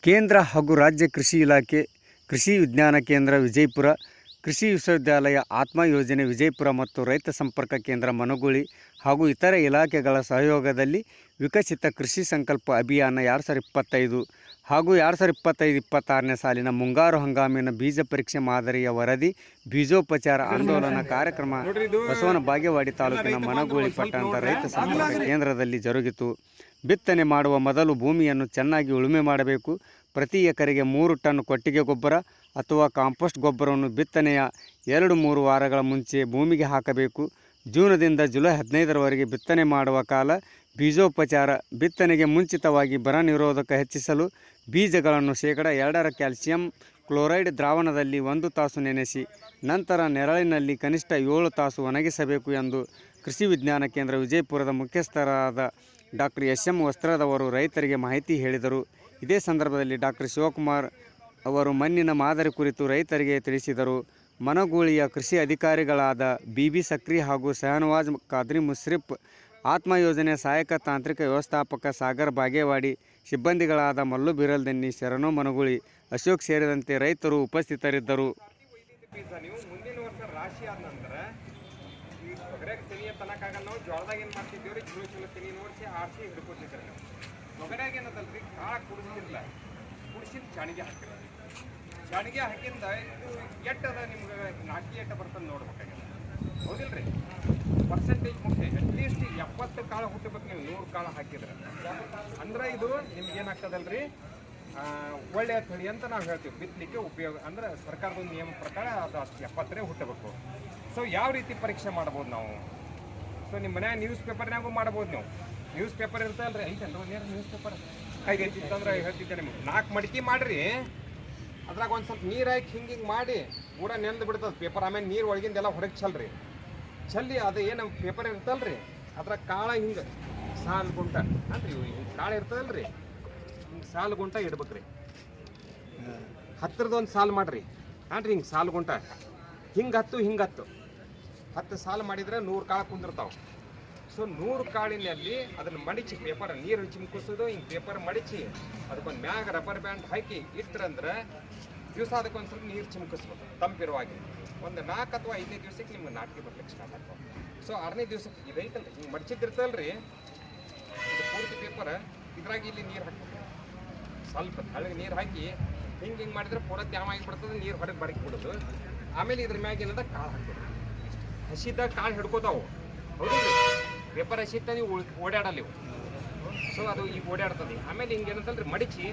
ಕೇಂದ್ರ ಹಾಗೂ ರಾಜ್ಯ ಕೃಷಿ ಇಲಾಖೆ, ಕೃಷಿ ವಿಜ್ಞಾನ ಕೇಂದ್ರ ವಿಜಯಪುರ, ಕೃಷಿ ವಿಶ್ವವಿದ್ಯಾಲಯ ಆತ್ಮ ಯೋಜನೆ ವಿಜಯಪುರ ಮತ್ತು ರೈತ ಸಂಪರ್ಕ ಕೇಂದ್ರ ಮನಗೂಳಿ ಹಾಗೂ ಇತರೆ ಇಲಾಖೆಗಳ ಸಹಯೋಗದಲ್ಲಿ ವಿಕಸಿತ ಕೃಷಿ ಸಂಕಲ್ಪ ಅಭಿಯಾನ 2025 ಹಾಗೂ 2025-26ನೇ ಸಾಲಿನ ಮುಂಗಾರು ಹಂಗಾಮಿನ ಬೀಜ ಪರೀಕ್ಷೆ ಮಾದರಿಯ ವರದಿ ಬೀಜೋಪಚಾರ ಆಂದೋಲನ ಕಾರ್ಯಕ್ರಮ ಬಸವನ ಬಾಗೇವಾಡಿ ತಾಲೂಕಿನ ಮನಗೂಳಿ ಪಟ್ಟಣದ ರೈತ ಸಂಪರ್ಕ ಕೇಂದ್ರದಲ್ಲಿ ಜರುಗಿತು. ಬಿತ್ತನೆ ಮಾಡುವ ಮೊದಲು ಭೂಮಿಯನ್ನು ಚೆನ್ನಾಗಿ ಉಳುಮೆ ಮಾಡಬೇಕು. ಪ್ರತಿ ಎಕರೆಗೆ 3 ಟನ್ ಕೊಟ್ಟಿಗೆ ಗೊಬ್ಬರ ಅಥವಾ ಕಾಂಪೋಸ್ಟ್ ಗೊಬ್ಬರವನ್ನು ಬಿತ್ತನೆಯ 2-3 ವಾರಗಳ ಮುಂಚೆ ಭೂಮಿಗೆ ಹಾಕಬೇಕು. ಜೂನದಿಂದ ಜುಲೈ 15ರವರೆಗೆ ಬಿತ್ತನೆ ಮಾಡುವ ಕಾಲ. ಬೀಜೋಪಚಾರ: ಬಿತ್ತನೆಗೆ ಮುಂಚಿತವಾಗಿ ಬರ ನಿರೋಧಕ ಹೆಚ್ಚಿಸಲು ಬೀಜಗಳನ್ನು ಶೇಕಡ 2 ಕ್ಯಾಲ್ಸಿಯಂ ಕ್ಲೋರೈಡ್ ದ್ರಾವಣದಲ್ಲಿ 1 ತಾಸು ನೆನೆಸಿ ನಂತರ ನೆರಳಿನಲ್ಲಿ ಕನಿಷ್ಠ 7 ತಾಸು ಒಣಗಿಸಬೇಕು ಎಂದು ಕೃಷಿ ವಿಜ್ಞಾನ ಕೇಂದ್ರ ವಿಜಯಪುರದ ಮುಖ್ಯಸ್ಥರಾದ ಡಾಕ್ಟರ್ ಎಸ್.ಎಂ. ವಸ್ತ್ರದವರು ರೈತರಿಗೆ ಮಾಹಿತಿ ಹೇಳಿದರು. ಇದೇ ಸಂದರ್ಭದಲ್ಲಿ ಡಾಕ್ಟರ್ ಶಿವಕುಮಾರ್ ಅವರು ಮಣ್ಣಿನ ಮಾದರಿ ಕುರಿತು ರೈತರಿಗೆ ತಿಳಿಸಿದರು. ಮನಗೂಳಿಯ ಕೃಷಿ ಅಧಿಕಾರಿಗಳಾದ ಬಿ.ಬಿ. ಸಕ್ರಿ ಹಾಗೂ ಶಹನವಾಜ್ ಖಾದ್ರಿ ಮುಶ್ರಿಫ್, ಆತ್ಮ ಯೋಜನೆ ಸಹಾಯಕ ತಾಂತ್ರಿಕ ವ್ಯವಸ್ಥಾಪಕ ಸಾಗರ್ ಬಾಗೇವಾಡಿ, ಸಿಬ್ಬಂದಿಗಳಾದ ಮಲ್ಲು ಬಿರಲ್ದೆನ್ನಿ, ಶರಣು ಮನಗೂಳಿ, ಅಶೋಕ್ ಸೇರಿದಂತೆ ರೈತರು ಉಪಸ್ಥಿತರಿದ್ದರು. ನಾವು ಜೋಳದಾಗ ಏನು ಮಾಡ್ತಿದ್ದೀವಿ ರೀ, ಚಲೋ ತೆನಿ ನೋಡಿಸಿ ಆರಿಸಿ ಹಿಡ್ಕೊತಿದ್ರಿ. ನಾವು ತೊಗರ್ಯಾಗ ಏನದಲ್ರಿ, ಕಾಳ ಕುಡಿಸ್ತಿರ್ಲ, ಕುಡಿಸಿದ ಚಾಣಿಗೆ ಹಾಕಿರೋದು. ಚಾಣಿಗೆ ಹಾಕಿಂದ ಇದು ಎಟ್ಟದ ನಿಮ್ಗೆ ನಾಟಿ ಎಟ್ಟ ಬರ್ತದೆ ನೋಡ್ಬೇಕಾಗ್ಯದ, ಹೌದಿಲ್ರಿ? ಪರ್ಸೆಂಟೇಜ್ ಮುಖ್ಯ. ಅಟ್ಲೀಸ್ಟ್ 70 ಕಾಳು ಹುಟ್ಟಬೇಕು ನೀವು 100 ಕಾಳು ಹಾಕಿದ್ರೆ. ಅಂದ್ರೆ ಇದು ನಿಮ್ಗೆ ಏನಾಗ್ತದಲ್ರಿ, ಒಳ್ಳೆಯ ತಳಿ ಅಂತ ನಾವು ಹೇಳ್ತೀವಿ. ಬಿತ್ತಲಿಕ್ಕೆ ಉಪಯೋಗ ಅಂದ್ರೆ ಸರ್ಕಾರದ ನಿಯಮ ಪ್ರಕಾರ ಅದು ಅಷ್ಟು 70 ಹುಟ್ಟಬೇಕು. ಸೊ ಯಾವ ರೀತಿ ಪರೀಕ್ಷೆ ಮಾಡ್ಬೋದು ನಾವು? ಸೊ ನಿಮ್ಮ ಮನ್ಯಾಗ ನ್ಯೂಸ್ ಪೇಪರ್ನಾಗೂ ಮಾಡ್ಬೋದು. ನೀವು ನ್ಯೂಸ್ ಪೇಪರ್ ಇರ್ತಲ್ರಿ, ಐತಲ್ರಿ ನ್ಯೂಸ್ ಪೇಪರ್ ಐತಿತ್ತಂದ್ರೆ ಹೇಳ್ತಿದ್ದೆ ನಿಮ್ಗೆ 4 ಮಡಿಕೆ ಮಾಡಿರಿ, ಅದ್ರಾಗ ಒಂದು ಸ್ವಲ್ಪ ನೀರು ಹಾಕಿ ಹಿಂಗೆ ಮಾಡಿ ಪೂರ ನೆಂದು ಬಿಡ್ತದೆ ಪೇಪರ್. ಆಮೇಲೆ ನೀರು ಒಳಗಿಂದೆಲ್ಲ ಹೊರಗೆ ಚೆಲ್ರಿ. ಚೆಲ್ಲಿ ಅದು ಏನು ಪೇಪರ್ ಇರ್ತಲ್ರಿ, ಅದ್ರಾಗ ಕಾಳ ಹಿಂಗೆ ಸಾಲು ಗುಂಟ ಅಂದ್ರೆ ಹಿಂಗೆ ಕಾಳು ಇರ್ತದಲ್ರಿ, ಹಿಂಗೆ ಸಾಲು ಗುಂಟ ಇಡ್ಬೇಕ್ರಿ. ಹತ್ತಿರದೊಂದು ಸಾಲು ಮಾಡಿರಿ ಅಂದ್ರೆ ಹಿಂಗೆ ಸಾಲು ಗುಂಟ ಹಿಂಗೆ 10 ಸಾಲು ಮಾಡಿದರೆ 100 ಕಾಳು ಕುಂದಿರ್ತಾವೆ. ಸೊ 100 ಕಾಳಿನಲ್ಲಿ ಅದನ್ನು ಮಡಿಚಿ ಪೇಪರ್ ನೀರು ಚಿಮ್ಕಿಸೋದು, ಹಿಂಗೆ ಪೇಪರ್ ಮಡಿಚಿ ಅದಕ್ಕೊಂದು ಮ್ಯಾಗ ರಬ್ಬರ್ ಬ್ಯಾಂಡ್ ಹಾಕಿ ಇಟ್ಟರಂದ್ರೆ ದಿವಸ ಅದಕ್ಕೊಂದು ಸ್ವಲ್ಪ ನೀರು ಚಿಮ್ಕಿಸ್ಬೇಕು ತಂಪಿರುವಾಗಿ. ಒಂದು 4 ಅಥವಾ 5ನೇ ದಿವಸಕ್ಕೆ ನಿಮ್ಗೆ ನಾಟಿಗೆ ಬರ್ಲಿಕ್ಕೆ ಸ್ಟಾರ್ಟ್ ಆಗ್ತಾವೆ. ಸೊ 6ನೇ ದಿವಸಕ್ಕೆ ಇದೈತಲ್ಲ ಹಿಂಗೆ ಮಡಿಚಿದ್ದಿರ್ತಲ್ರಿ, ಇದು ಪೂರ್ತಿ ಪೇಪರ್ ಇದ್ರಾಗ ಇಲ್ಲಿ ನೀರು ಹಾಕ್ಬೇಕು. ಸ್ವಲ್ಪ ತಳಗೆ ನೀರು ಹಾಕಿ ಹಿಂಗೆ ಮಾಡಿದ್ರೆ ಪೂರ ತ್ಯಾವ ಆಗಿಬಿಡ್ತದೆ, ನೀರು ಹೊರಗೆ ಬರಕ್ಕೆ ಬಿಡೋದು. ಆಮೇಲೆ ಇದ್ರ ಮ್ಯಾಗ ಏನದ ಕಾಳು ಹಾಕ್ಬೇಕು. ಹಸಿದಾಗ ಕಾಳು ಹಿಡ್ಕೋತಾವು, ಹೌದಿಲ್ಲ? ಪೇಪರ್ ಹಸಿದ್ದ ನೀವು ಓಡಾಡಲ್ಲ ಇವು. ಸೊ ಅದು ಈಗ ಓಡಾಡ್ತದೆ. ಆಮೇಲೆ ಹಿಂಗೆ ಏನಂತಲ್ರಿ ಮಡಿಚಿ,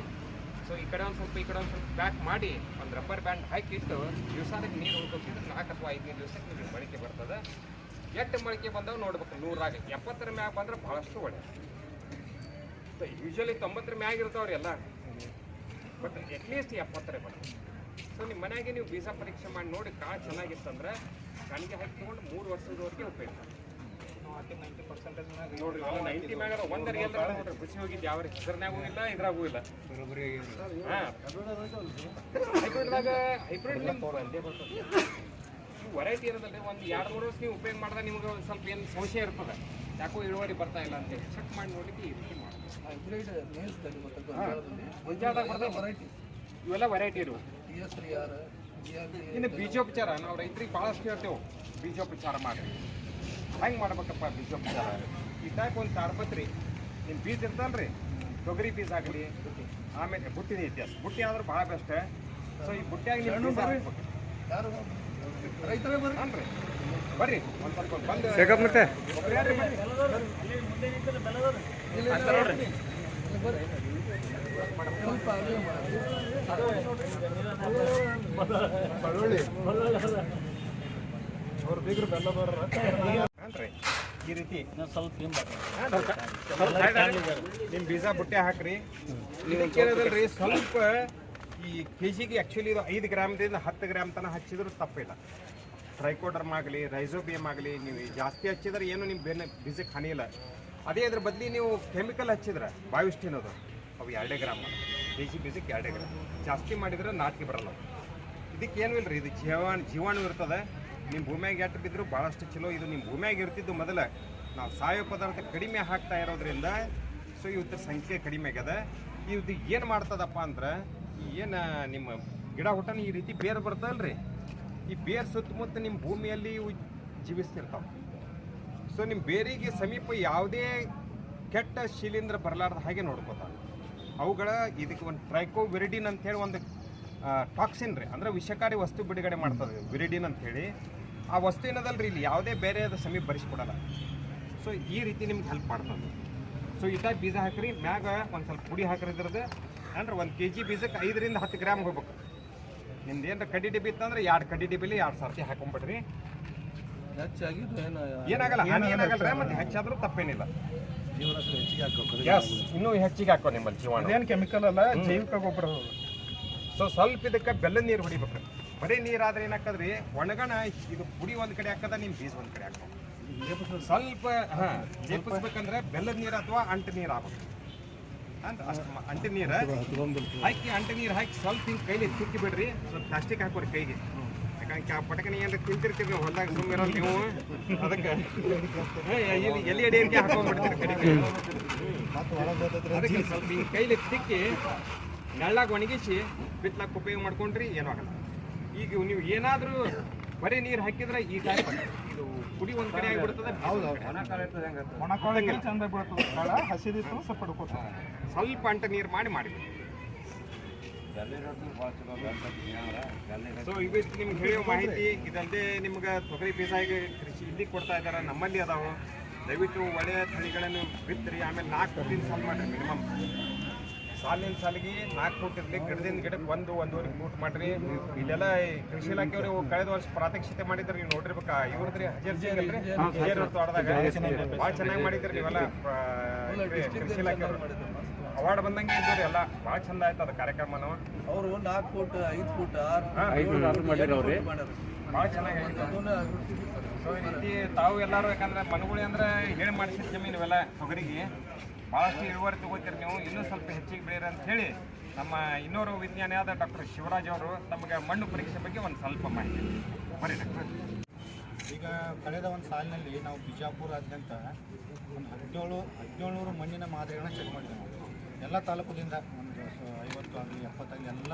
ಸೊ ಈ ಕಡೆ ಒಂದು ಸ್ವಲ್ಪ ಈ ಕಡೆ ಒಂದು ಸ್ವಲ್ಪ ಪ್ಯಾಕ್ ಮಾಡಿ ಒಂದು ರಬ್ಬರ್ ಬ್ಯಾಂಡ್ ಹಾಕಿಟ್ಟು ದಿವಸಕ್ಕೆ ನೀರು ಉಳ್ಕೊತಿದ್ರೆ 4 ಅಥವಾ 5ನೇ ದಿವಸಕ್ಕೆ ನಿಮಗೆ ಮೊಳಕೆ ಬರ್ತದೆ. ಎಷ್ಟು ಮೊಳಕೆ ಬಂದವು ನೋಡ್ಬೇಕು. 100ರಾಗ 70 ಮ್ಯಾಗ ಬಂದ್ರೆ ಭಾಳಷ್ಟು ಒಳ್ಳೆ. ಯೂಶ್ವಲಿ 90 ಮ್ಯಾಗ ಇರ್ತಾವ್ರಿ ಎಲ್ಲ, ಬಟ್ ಅಟ್ಲೀಸ್ಟ್ 70 ಬರ್ತದೆ. ಸೊ ನಿಮ್ಮ ಮನೆಯಾಗೆ ನೀವು ಬೀಜ ಪರೀಕ್ಷೆ ಮಾಡಿ ನೋಡಿ ಕಾಳು ಚೆನ್ನಾಗಿತ್ತಂದ್ರೆ ಕಣಿಗೆ ಹಾಕಿ ತೊಗೊಂಡು 3 ವರ್ಷದವರೆಗೆ ಉಪಯೋಗ ಮಾಡಿ. 90% ನೋಡ್ರಿ, 90 ಮ್ಯಾಗ ಒಂದರ ನೋಡ್ರಿ ಖುಷಿ ಹೋಗಿದ್ದು ಯಾವ ಹೆಸರಿನಾಗೂ ಇಲ್ಲ, ಇದ್ರಾಗೂ ಇಲ್ಲ. ಹೈಬ್ರಿಡ್ ವೆರೈಟಿ ಇರೋದಲ್ರಿ. ಒಂದು 2-3 ವರ್ಷ ನೀವು ಉಪಯೋಗ ಮಾಡಿದ್ರೆ ನಿಮ್ಗೆ ಒಂದು ಸ್ವಲ್ಪ ಏನು ಸಂಶಯ ಇರ್ತದೆ, ಯಾಕೋ ಇಳುವರಿ ಬರ್ತಾ ಇಲ್ಲ ಅಂತೇಳಿ ಚೆಕ್ ಮಾಡಿ ನೋಡಿಕ್ಕೆ ಈ ರೀತಿ ಮಾಡಿ. ಇವೆಲ್ಲ ವೆರೈಟಿ ಇರು. ಇನ್ನು ಬೀಜೋಪಚಾರ ನಾವು ರೈತರಿಗೆ ಭಾಳಷ್ಟು ಹೇಳ್ತೇವೆ, ಬೀಜೋಪಚಾರ ಮಾಡಿರಿ. ಹೆಂಗೆ ಮಾಡ್ಬೇಕಪ್ಪ ಬೀಜೋಪಚಾರ? ಈ ಟೈಪ್ ಒಂದು ತಾಡ್ಪತ್ರಿ ನಿಮ್ಮ ಬೀಜ ಇರ್ತಲ್ರಿ, ತೊಗರಿ ಬೀಜ ಆಗಲಿ, ಆಮೇಲೆ ಬುಟ್ಟಿನ ಇತಿಹಾಸ ಬುಟ್ಟಿ ಆದ್ರೆ ಭಾಳ ಬೆಸ್ಟ್. ಸೊ ಈ ಬುಟ್ಟಿಯಾಗಿ ನೀವು ಬೀಜ ಹಾಕ್ಬೇಕು. ಅನ್ರಿ ಬರ್ರಿ ಒಂದು ಸ್ವಲ್ಪ ಬಂದು ಮತ್ತೆ ಅವ್ರು ಬೀಗರು ಬೆಲ್ಲ ಬರ್ರಿ ಈ ರೀತಿ ಸ್ವಲ್ಪ ನಿಮ್ಮ ಬೀಜ ಬುಟ್ಟೆ ಹಾಕ್ರಿ. ಇದಕ್ಕೆ ಏನದಲ್ರಿ, ಸ್ವಲ್ಪ ಈ ಕೆಜಿಗೆ ಆ್ಯಕ್ಚುಲಿ ಇದು 5 ಗ್ರಾಮ್ದಿಂದ 10 ಗ್ರಾಮ್ ತನಕ ಹಚ್ಚಿದ್ರು ತಪ್ಪಿಲ್ಲ. ಟ್ರೈಕೋಡರ್ಮ್ ಆಗಲಿ, ರೈಸೋಬಿಯಮ್ ಆಗಲಿ ನೀವು ಜಾಸ್ತಿ ಹಚ್ಚಿದ್ರೆ ಏನು ನಿಮ್ಮ ಬೀಜಕ್ಕೆ ಹಾನಿ ಇಲ್ಲ. ಅದೇ ಅದ್ರ ಬದಲಿ ನೀವು ಕೆಮಿಕಲ್ ಹಚ್ಚಿದ್ರೆ ಬಾವಿಸ್ಟಿನದು ಅವು 2 ಗ್ರಾಮ್ ಕೆಜಿ ಬೀಜಕ್ಕೆ 2 ಗ್ರಾಮ್ ಜಾಸ್ತಿ ಮಾಡಿದ್ರೆ ನಾಟಿಗೆ ಬರಲ್ಲ. ಇದಕ್ಕೆ ಏನೂ ಇಲ್ಲ ರೀ, ಇದು ಜೀವಾಣು ಇರ್ತದೆ. ನಿಮ್ಮ ಭೂಮಿಯಾಗ ಎಟ್ಟು ಬಿದ್ದರೂ ಭಾಳಷ್ಟು ಚಲೋ. ಇದು ನಿಮ್ಮ ಭೂಮಿಯಾಗ ಇರ್ತಿದ್ದು ಮೊದಲು ನಾವು ಸಾವಯವ ಪದಾರ್ಥ ಕಡಿಮೆ ಹಾಕ್ತಾ ಇರೋದ್ರಿಂದ ಸೊ ಇವತ್ತರ ಸಂಖ್ಯೆ ಕಡಿಮೆ ಆಗ್ಯದ. ಇದು ಏನು ಮಾಡ್ತದಪ್ಪ ಅಂದ್ರೆ ಏನು ನಿಮ್ಮ ಗಿಡ ಹುಟ್ಟನ ಈ ರೀತಿ ಬೇರು ಬರ್ತದಲ್ರಿ, ಈ ಬೇರು ಸುತ್ತಮುತ್ತ ನಿಮ್ಮ ಭೂಮಿಯಲ್ಲಿ ಇವು ಜೀವಿಸ್ತಿರ್ತಾವೆ. ಸೊ ನಿಮ್ಮ ಬೇರಿಗೆ ಸಮೀಪ ಯಾವುದೇ ಕೆಟ್ಟ ಶಿಲೀಂಧ್ರ ಬರಲಾರ್ದ ಹಾಗೆ ನೋಡ್ಕೋತಾವೆ. ಅವುಗಳ ಇದಕ್ಕೆ ಒಂದು ಟ್ರೈಕೋವಿರಿಡಿನ್ ಅಂತೇಳಿ ಒಂದು ಟಾಕ್ಸಿನ್ ರೀ, ಅಂದರೆ ವಿಷಕಾರಿ ವಸ್ತು ಬಿಡುಗಡೆ ಮಾಡ್ತದೆ ವಿರಿಡಿನ್ ಅಂಥೇಳಿ. ಆ ವಸ್ತು ಏನದಲ್ರಿ ಇಲ್ಲಿ ಯಾವುದೇ ಬೇರೆಯಾದ ಸಮೀಪ ಬರಿಸ್ಕೊಡಲ್ಲ. ಸೊ ಈ ರೀತಿ ನಿಮ್ಗೆ ಹೆಲ್ಪ್ ಮಾಡ್ತದೆ. ಸೊ ಈ ಟೈಪ್ ಬೀಜ ಹಾಕ್ರಿ, ಮ್ಯಾಗ ಒಂದು ಸ್ವಲ್ಪ ಪುಡಿ ಹಾಕಿದ್ರದ್ದು ಅಂದ್ರೆ 1 kg ಬೀಜಕ್ಕೆ 5 ರಿಂದ 10 ಗ್ರಾಮ್ ಹೋಗ್ಬೇಕು. ನಿಮ್ದು ಏನಾರ ಕಡ್ಡಿ ಡಿಬ್ಬಿ ಇತ್ತಂದ್ರೆ 2 ಕಡ್ಡಿ ಡಿಬ್ಬಿಲಿ 2 ಸರ್ತಿ ಹಾಕೊಂಡ್ಬಿಡ್ರಿ. ಏನಾಗಲ್ಲ, ಹಾನಿ ಏನಾಗಲ್ಲ, ಮತ್ತೆ ಹೆಚ್ಚಾದ್ರೂ ತಪ್ಪೇನಿಲ್ಲ. ಇನ್ನೂ ಹೆಚ್ಚಿಗೆ ಹಾಕೋ ನಿಮ್ಮಲ್ಲಿ ಜೀವಾಣು. ಏನು ಕೆಮಿಕಲ್ ಅಲ್ಲ, ಜೈವಿಕ ಗೊಬ್ಬರ. ಸೊ ಸ್ವಲ್ಪ ಇದಕ್ಕೆ ಬೆಲ್ಲದ ನೀರು ಹೊಡಿಬೇಕು. ಬರೀ ನೀರಾದ್ರೆ ಏನಾಗ್ತದ್ರಿ, ಒಣಗಣ ಇದು ಪುಡಿ ಒಂದು ಕಡೆ ಹಾಕದ, ನಿಮ್ಮ ಬೀಜ ಒಂದು ಕಡೆ ಹಾಕೋ. ಸ್ವಲ್ಪ ಜೇಪಿಸ್ಬೇಕಂದ್ರೆ ಬೆಲ್ಲದ ನೀರು ಅಥವಾ ಅಂಟು ನೀರು ಆಗ್ಬೇಕು. ಅಂತ ಅಷ್ಟು ಅಂಟು ನೀರು ಹಾಕಿ, ಅಂಟು ನೀರು ಹಾಕಿ ಸ್ವಲ್ಪ ಹಿಂಗೆ ಕೈಲಿ ತಿಕ್ಕಿ ಬಿಡ್ರಿ. ಸ್ವಲ್ಪ ಪ್ಲಾಸ್ಟಿಕ್ ಹಾಕೋರಿ ಕೈಗೆ, ಯಾಕಂದ್ರೆ ಪಟಕನ ಏನಾರ ತಿಂತಿರ್ತೀರಿ ನೀವು ಹೊಲ್ದಾಗ, ಸುಮ್ಮಿರೋದು ನೀವು. ಅದಕ್ಕೆ ಎಲ್ಲಿ ಅಡಿಯಂಗೆ ಹಾಕೊಂಡ್ಬಿಡ್ತೀರಿ ಕಡಿಮೆ. ಅದಕ್ಕೆ ಸ್ವಲ್ಪ ಹಿಂಗೆ ಕೈಲಿ ತಿಕ್ಕಿ ನೆಳ್ಳಾಗ ಒಣಗಿಸಿ ಬಿತ್ತಲಾಕ ಉಪಯೋಗ ಮಾಡ್ಕೊಂಡ್ರಿ ಏನೂ ಆಗಲ್ಲ. ಈಗ ನೀವು ಏನಾದರೂ ಬರೀ ನೀರು ಹಾಕಿದ್ರೆ ಈ ಟೈಪ್ ಇದು ಪುಡಿ ಒಂದು ಕಡೆ ಆಗಿಬಿಡ್ತದೆ. ಒಣಕಾಳಿಗೆ ಚಂದ ಬೀಳ್ತದೆ ಕಾಳ, ಹಸಿದಿತ್ತು ಸ್ವಲ್ಪ ಹಿಡ್ಕೋತಾರೆ. ಸ್ವಲ್ಪ ಅಂಟ ನೀರು ಮಾಡಿ. ಸೊ ಇವಿಷ್ಟು ನಿಮ್ಗೆ ಹೇಳೋ ಮಾಹಿತಿ. ಇದಲ್ಲದೆ ನಿಮ್ಗೆ ತೊಗರಿ ಬೀಜ ಈಗ ಕೃಷಿ ಇಲ್ಲಿ ಕೊಡ್ತಾ ಇದ್ದಾರೆ, ನಮ್ಮಲ್ಲಿ ಅದಾವೆ. ದಯವಿಟ್ಟು ಒಳ್ಳೆಯ ತಳಿಗಳನ್ನು ಬಿತ್ತರಿ. ಆಮೇಲೆ 4 ಫೂಟಿನ ಸಾಲು ಮಾಡಿರಿ ಮಿನಿಮಮ್. ಸಾಲಿನ ಸಾಲಿಗೆ 4 ಫೂಟ್ ಇರಲಿ, ಗಿಡದಿಂದ ಗಿಡಕ್ಕೆ 1-1.5 ಫೂಟ್ ಮಾಡಿರಿ. ಇಲ್ಲೆಲ್ಲ ಕೃಷಿ ಇಲಾಖೆಯವರು ಕಳೆದ ವರ್ಷ ಪ್ರಾತ್ಯಕ್ಷಿತೆ ಮಾಡಿದ್ರೆ ನೀವು ನೋಡಿರ್ಬೇಕಾ, ಇವ್ರದ್ರಿ ಹಜರ್ ತೋಟದಾಗ ಭಾಳ ಚೆನ್ನಾಗಿ ಮಾಡಿದ್ರಿ ನೀವೆಲ್ಲ. ಕೃಷಿ ಇಲಾಖೆಯವರು ಅವಾರ್ಡ್ ಬಂದಂಗೆ ಇದ್ದವ್ರಿ ಎಲ್ಲ. ಭಾಳ ಚಂದ ಆಯ್ತು ಅದು ಕಾರ್ಯಕ್ರಮನು. ಅವರು 4 ಫೂಟ್ 5 ಫೂಟ್ ಭಾಳ ಚೆನ್ನಾಗಿ ಆಯ್ತು. ಸೊ ಈ ರೀತಿ ತಾವು ಎಲ್ಲರೂ, ಯಾಕಂದ್ರೆ ಮನುಗುಳಿ ಅಂದ್ರೆ ಹೇಳಿ ಮಾಡಿಸಿದ ಜಮೀನು ಇವೆಲ್ಲ ತೊಗರಿಗೆ ಭಾಳಷ್ಟು ಇಳುವರಿ ತಗೋತೀರಿ ನೀವು. ಇನ್ನೂ ಸ್ವಲ್ಪ ಹೆಚ್ಚಿಗೆ ಬೆಳೀರಿ ಅಂತ ಹೇಳಿ ನಮ್ಮ ಇನ್ನೋರು ವಿಜ್ಞಾನಿಯಾದ ಡಾಕ್ಟರ್ ಶಿವರಾಜ್ ಅವರು ತಮಗೆ ಮಣ್ಣು ಪರೀಕ್ಷೆ ಬಗ್ಗೆ ಒಂದು ಸ್ವಲ್ಪ ಮಾಹಿತಿ ಬರೀ ಡಾಕ್ಟರ್. ಈಗ ಕಳೆದ ಒಂದು ಸಾಲಿನಲ್ಲಿ ನಾವು ಬಿಜಾಪುರಾದ್ಯಂತ ಒಂದು 1700 ಮಣ್ಣಿನ ಮಾದರಿಗಳನ್ನ ಚೆಕ್ ಮಾಡಿದ್ವಿ ನಾವು. ಎಲ್ಲ ತಾಲೂಕಿನಿಂದ ಒಂದು 50 ಆಗಲಿ 70 ಆಗಲಿ ಎಲ್ಲ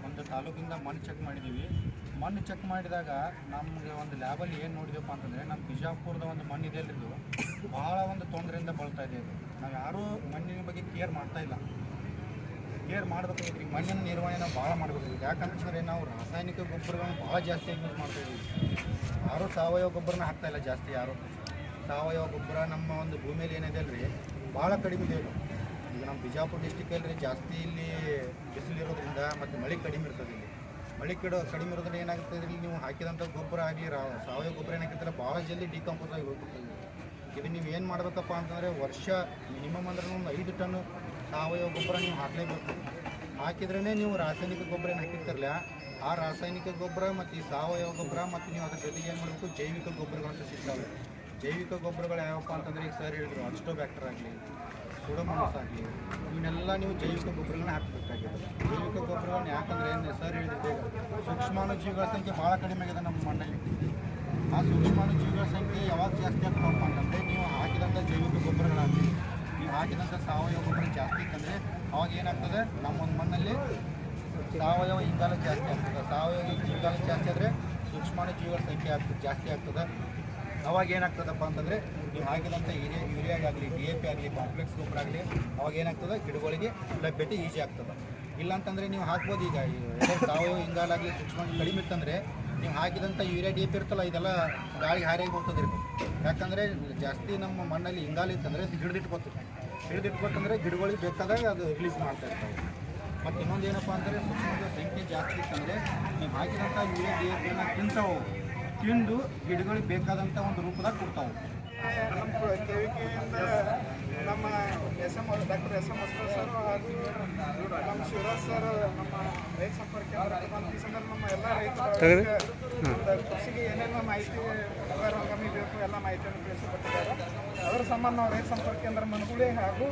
ಒಂದು ತಾಲೂಕಿಂದ ಮಣ್ಣು ಚೆಕ್ ಮಾಡಿದ್ದೀವಿ. ಮಣ್ಣು ಚೆಕ್ ಮಾಡಿದಾಗ ನಮಗೆ ಒಂದು ಲ್ಯಾಬಲ್ಲಿ ಏನು ನೋಡಿದೆಪ್ಪ ಅಂತಂದರೆ, ನಮ್ಮ ಬಿಜಾಪುರದ ಒಂದು ಮಣ್ಣು ಇದೆಯಲ್ಲಿದ್ದು ಭಾಳ ಒಂದು ತೊಂದರೆಯಿಂದ ಬಳಲ್ತಾ ಇದೆ. ನಾವು ಯಾರೂ ಮಣ್ಣಿನ ಬಗ್ಗೆ ಕೇರ್ ಮಾಡ್ತಾಯಿಲ್ಲ. ಕೇರ್ ಮಾಡಬೇಕಾಗಿತ್ತು. ಈಗ ಮಣ್ಣಿನ ನಿರ್ವಹಣೆ ನಾವು ಭಾಳ ಮಾಡಬೇಕಾಗಿದೆ. ಯಾಕಂತಂದರೆ ನಾವು ರಾಸಾಯನಿಕ ಗೊಬ್ಬರಗಳನ್ನು ಭಾಳ ಜಾಸ್ತಿ ಯೂಸ್ ಮಾಡ್ತಾಯಿದ್ದೀವಿ. ಯಾರೂ ಸಾವಯವ ಗೊಬ್ಬರನ ಹಾಕ್ತಾಯಿಲ್ಲ ಜಾಸ್ತಿ. ಯಾರು ಸಾವಯವ ಗೊಬ್ಬರ ನಮ್ಮ ಒಂದು ಭೂಮಿಯಲ್ಲಿ ಏನಿದೆ ಅಲ್ರಿ ಭಾಳ ಕಡಿಮೆ ಇದೆ. ಈಗ ನಮ್ಮ ಬಿಜಾಪುರ ಡಿಸ್ಟಿಕಲ್ಲಿ ಜಾಸ್ತಿ ಇಲ್ಲಿ ಬಿಸಿಲಿರೋದ್ರಿಂದ ಮತ್ತು ಮಳೆ ಕಡಿಮೆ ಇರ್ತದೆ. ಇಲ್ಲಿ ಮಳೆ ಕಡಿಮೆ ಇರೋದ್ರಿಂದ ಏನಾಗುತ್ತೆ, ಇಲ್ಲಿ ನೀವು ಹಾಕಿದಂಥ ಗೊಬ್ಬರ ಆಗಲಿ ಸಾವಯವ ಗೊಬ್ಬರ ಏನಾಗಿರ್ತಾರೆ ಭಾಳ ಜಲ್ದಿ ಡಿಕಂಪೋಸ್ ಆಗಿ ಹೋಗ್ಬಿಡ್ತದೆ. ಇದು ನೀವು ಏನು ಮಾಡಬೇಕಪ್ಪ ಅಂತಂದರೆ, ವರ್ಷ ಮಿನಿಮಮ್ ಅಂದ್ರೆ ಒಂದು 5 ಟನ್ ಸಾವಯವ ಗೊಬ್ಬರ ನೀವು ಹಾಕಲೇಬೇಕು. ಹಾಕಿದ್ರೇ ನೀವು ರಾಸಾಯನಿಕ ಗೊಬ್ಬರ ಏನು ಹಾಕಿರ್ತಾರಲ್ಲ, ಆ ರಾಸಾಯನಿಕ ಗೊಬ್ಬರ ಮತ್ತು ಈ ಸಾವಯವ ಗೊಬ್ಬರ ಮತ್ತು ನೀವು ಅದ್ರ ಜೊತೆಗೆ ಏನು ಮಾಡಬೇಕು, ಜೈವಿಕ ಗೊಬ್ಬರಗಳಂತ ಸಿಗ್ತವೆ. ಜೈವಿಕ ಗೊಬ್ಬರಗಳು ಯಾವಪ್ಪ ಅಂತಂದರೆ, ಈಗ ಸರ್ ಹೇಳಿದ್ರು ಅಸ್ಟೋಬ್ಯಾಕ್ಟರ್ ಆಗಲಿ, ಸೂಡೋಮೋನಾಸ್ ಆಗಲಿ, ಇವನ್ನೆಲ್ಲ ನೀವು ಜೈವಿಕ ಗೊಬ್ಬರಗಳನ್ನ ಹಾಕಬೇಕಾಗಿದೆ. ಜೈವಿಕ ಗೊಬ್ಬರಗಳನ್ನ ಯಾಕಂದರೆ ಏನು ಸರ್ ಹೇಳಿದ್ರು, ಸೂಕ್ಷ್ಮಾಣುಜೀವಿಗಳ ಸಂಖ್ಯೆ ಭಾಳ ಕಡಿಮೆ ಆಗಿದೆ ನಮ್ಮ ಮಣ್ಣಲ್ಲಿ. ಆ ಸೂಕ್ಷ್ಮಾಣುಜೀವಿಗಳ ಸಂಖ್ಯೆ ಯಾವಾಗ ಜಾಸ್ತಿ ಆಗ್ತದಪ್ಪ ಅಂತಂದರೆ, ನೀವು ಹಾಕಿದಂಥ ಜೈವಿಕ ಗೊಬ್ಬರಗಳಾಗಲಿ, ನೀವು ಹಾಕಿದಂಥ ಸಾವಯವ ಗೊಬ್ಬರ ಜಾಸ್ತಿ ಇತ್ತಂದರೆ ಅವಾಗ ಏನಾಗ್ತದೆ, ನಮ್ಮ ಒಂದು ಮಣ್ಣಲ್ಲಿ ಸಾವಯವ ಇಂಗಾಲ ಜಾಸ್ತಿ ಆಗ್ತದೆ. ಸಾವಯವ ಇಂಗಾಲ ಜಾಸ್ತಿ ಆದರೆ ಸೂಕ್ಷ್ಮಾಣುಜೀವಿಗಳ ಸಂಖ್ಯೆ ಜಾಸ್ತಿ ಆಗ್ತದೆ. ಅವಾಗ ಏನಾಗ್ತದಪ್ಪ ಅಂತಂದರೆ, ನೀವು ಹಾಕಿದಂಥ ಯೂರಿಯಾಗಾಗಲಿ, DAP ಆಗಲಿ, ಕಾಂಪ್ಲೆಕ್ಸ್ ಗೊಬ್ಬರ ಆಗಲಿ, ಅವಾಗ ಏನಾಗ್ತದೆ, ಗಿಡಗಳಿಗೆ ಲಭ್ಯತೆ ಈಜಿ ಆಗ್ತದೆ. ಇಲ್ಲಾಂತಂದರೆ ನೀವು ಹಾಕ್ಬೋದು. ಈಗ ಸಾವಯವ ಇಂಗಾಲ ಆಗಲಿ ಸೂಕ್ಷ್ಮ ಕಡಿಮೆ ಇತ್ತಂದರೆ ನೀವು ಹಾಕಿದಂಥ ಯೂರಿಯಾ DAP ಇರ್ತಲ್ಲ, ಇದೆಲ್ಲ ಗಾಳಿಗೆ ಹಾರಿಯಾಗಿ ಹೋಗ್ತದೆ ಇರ್ಬೇಕು. ಯಾಕಂದರೆ ಜಾಸ್ತಿ ನಮ್ಮ ಮಣ್ಣಲ್ಲಿ ಇಂಗಾಲ ಇತ್ತಂದರೆ ಅದು ಹಿಡಿದಿಟ್ಕೊತಂದರೆ ಗಿಡಗಳಿಗೆ ಬೇಕಾದಾಗ ಅದು ರಿಲೀಸ್ ಮಾಡ್ತಾ ಇರ್ತಾವೆ. ಮತ್ತು ಇನ್ನೊಂದು ಏನಪ್ಪ ಅಂದರೆ, ಸೂಕ್ಷ್ಮದ ಸಂಖ್ಯೆ ಜಾಸ್ತಿ ಇತ್ತಂದರೆ ನೀವು ಹಾಕಿದಂಥ ಯೂರಿಯಾ DAPಯನ್ನು ತಿಂದು ಗಿಡಗಳಿಗೆ ಬೇಕಾದಂಥ ಒಂದು ರೂಪದಾಗ ಕೊಡ್ತಾವೆ. ನಮ್ಮ KVKಯಿಂದ ನಮ್ಮ ಡಾಕ್ಟರ್ SM ಅಶ್ವಥ್ ಸರ್ ಹಾಗೂ ನಮ್ಮ ಶಿವರಾಜ್ ಸರ್, ನಮ್ಮ ರೈತ ಸಂಪರ್ಕ ಕೇಂದ್ರ ನಮ್ಮ ಎಲ್ಲ ರೈತರು ಕೃಷಿಗೆ ಏನೇನು ಮಾಹಿತಿ ಹಂಗಾಮಿ ಬೇಕು ಎಲ್ಲ ಮಾಹಿತಿಯನ್ನು ತಿಳಿಸಿಕೊಟ್ಟಿದ್ದಾರೆ. ಅದರ ಸಂಬಂಧ ನಾವು ರೈತ ಸಂಪರ್ಕ ಕೇಂದ್ರ ಮನಗುಳಿ ಹಾಗೂ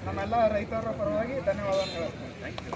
ನಮ್ಮೆಲ್ಲ ರೈತರ ಪರವಾಗಿ ಧನ್ಯವಾದಗಳು ಹೇಳ್ತೀನಿ. Thank you.